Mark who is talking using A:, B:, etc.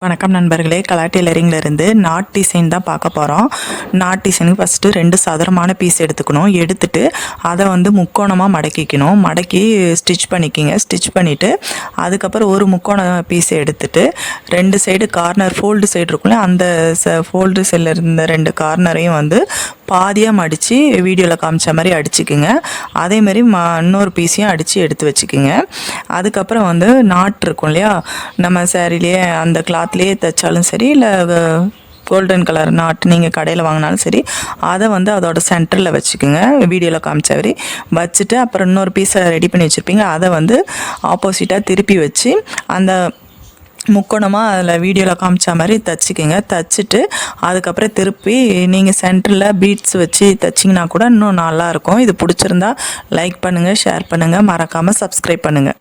A: வணக்கம் நண்பர்களே, கலா டெய்லரிங்ல இருந்து நாட் டிசைன் தான் பார்க்க போகிறோம். நாட் டிசைனுக்கு ஃபஸ்ட்டு 2 சதுரமான பீஸ் எடுத்துக்கணும். எடுத்துட்டு அதை முக்கோணமாக மடக்கிக்கணும். மடக்கி ஸ்டிச் பண்ணிக்கிங்க. ஸ்டிச் பண்ணிவிட்டு அதுக்கப்புறம் ஒரு முக்கோண பீஸை எடுத்துட்டு 2 சைடு கார்னர் ஃபோல்டு சைடு இருக்குல்ல, அந்த ஃபோல்டு சைடில் இருந்த 2 கார்னரையும் பாதியாக மடித்து வீடியோவில் காமிச்ச மாதிரி அடிச்சுக்குங்க. அதேமாரி இன்னொரு பீஸையும் அடித்து எடுத்து வச்சுக்கிங்க. அதுக்கப்புறம் நாட் இருக்கும் இல்லையா, நம்ம சேரீலேயே அந்த கிளாத்லேயே தைச்சாலும் சரி, இல்லை கோல்டன் கலர் நாட் நீங்கள் கடையில் வாங்கினாலும் சரி, அதை அதோட சென்டரில் வச்சுக்கோங்க. வீடியோவில் காமிச்ச வரை வச்சுட்டு அப்புறம் இன்னொரு பீஸை ரெடி பண்ணி வச்சுருப்பீங்க. அதை ஆப்போசிட்டாக திருப்பி வச்சு அந்த முக்கோணமாக அதில் வீடியோவில் காமிச்ச மாதிரி தைச்சிக்கிங்க. தைச்சிட்டு அதுக்கப்புறம் திருப்பி நீங்கள் சென்டரில் பீட்ஸ் வச்சு தைச்சிங்கன்னா கூட இன்னும் நல்லாயிருக்கும். இது பிடிச்சிருந்தா லைக் பண்ணுங்கள், ஷேர் பண்ணுங்கள், மறக்காமல் சப்ஸ்கிரைப் பண்ணுங்கள்.